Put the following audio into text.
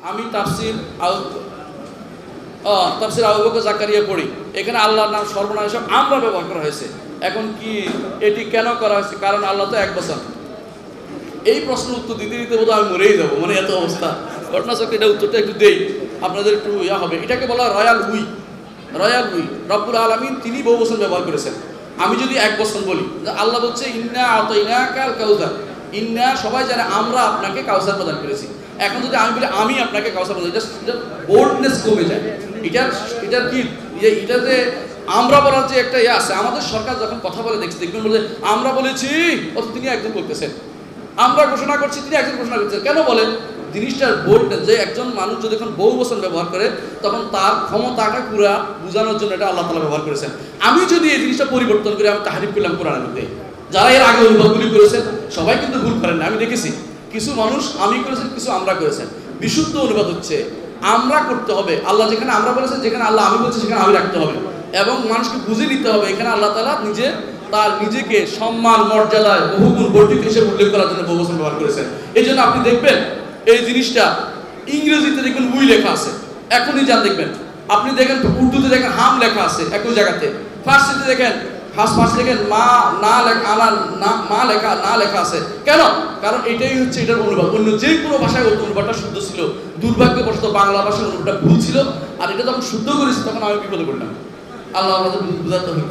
আমি তাফসির আবু বকর জাকারিয়া পড়ি, এখানে আল্লাহর নাম সর্বনাম সব আমরা ব্যবহার করা হয়েছে। এখন কি এটি কেন করা হয়েছে? কারণ আল্লাহ তো এক বছর। এই প্রশ্ন উত্তর দিতে দিতে বোধহয় আমি মরেই যাবো, মানে এত অবস্থা। ঘটনা চক্রে এটা উত্তরটা একটু দেই, আপনাদের একটু ইয়া হবে। এটাকে বলা রয়্যাল উই। রব্বুল আলামিন তিনি বহু বছর ব্যবহার করেছেন। আমি যদি এক বছর বলি, আল্লাহ বলছে ইন্না আতাইনাকাল কাউসার, ইন্না সবাই জানে আমরা আপনাকে কাউসার প্রদান করেছি। এখন যদি আমি বলি আমি আপনাকে কাউসার প্রদান, এটা বোল্ডনেস কমে যায়। এটার কি এটা যে আমরা বলার যে একটা ইয়ে আছে, আমাদের সরকার যখন কথা বলে দেখবেন বলে আমরা বলেছি, অথচ তিনি একজন বলতেছেন, আমরা ঘোষণা করছি, তিনি একজন ঘোষণা করছেন। কেন বলেন? জিনিসটার বোল্ডনেস, যে একজন মানুষ যদি এখন বহু বছর ব্যবহার করে তখন তার ক্ষমতাটা পুরা বোঝানোর জন্য এটা আল্লাহ তাআলা ব্যবহার করেছেন। আমি যদি এই জিনিসটা পরিবর্তন করে আমি তাহরিফ করলাম কোরআনের মধ্যে, যারা এর আগে অনুবাদগুলি করেছেন সবাই কিন্তু ভুল করেন না। আমি দেখেছি কিছু মানুষ আমি করেছেন, কিছু আমরা করেছেন। বিশুদ্ধ অনুবাদ হচ্ছে আমরা করতে হবে, আল্লাহ যেখানে আমরা বলেছেন, যেখানে আল্লাহ আমি বলছি সেখানে আমি রাখতে হবে, এবং মানুষকে বুঝে নিতে হবে এখানে আল্লাহ তাআলা নিজেকে সম্মান মর্যাদায় বহুগুণ বর্ধিত হিসেবে উল্লেখ করার জন্য বহু বছর ব্যবহার করেছেন। এই জন্য আপনি দেখবেন এই জিনিসটা ইংরেজিতে দেখবেন উই লেখা আছে, এখনই যান দেখবেন। আপনি দেখেন উর্দুতে দেখেন হাম লেখা আছে একই জায়গাতে, ফার্সিতে দেখেন ফার্সি দেখেন মা না লেখা মা লেখা না লেখা আছে। কেন? কারণ এটাই হচ্ছে এটার অনুবাদ। অন্য যে কোনো ভাষায় অনুবাদটা শুদ্ধ ছিল, দুর্ভাগ্যবশত বাংলা ভাষার অনুবাদটা ভুল ছিল। আর এটা যখন শুদ্ধ করেছি তখন আমি বিপদে পড়লাম। আল্লাহ আমাদের বুঝাতে হবে।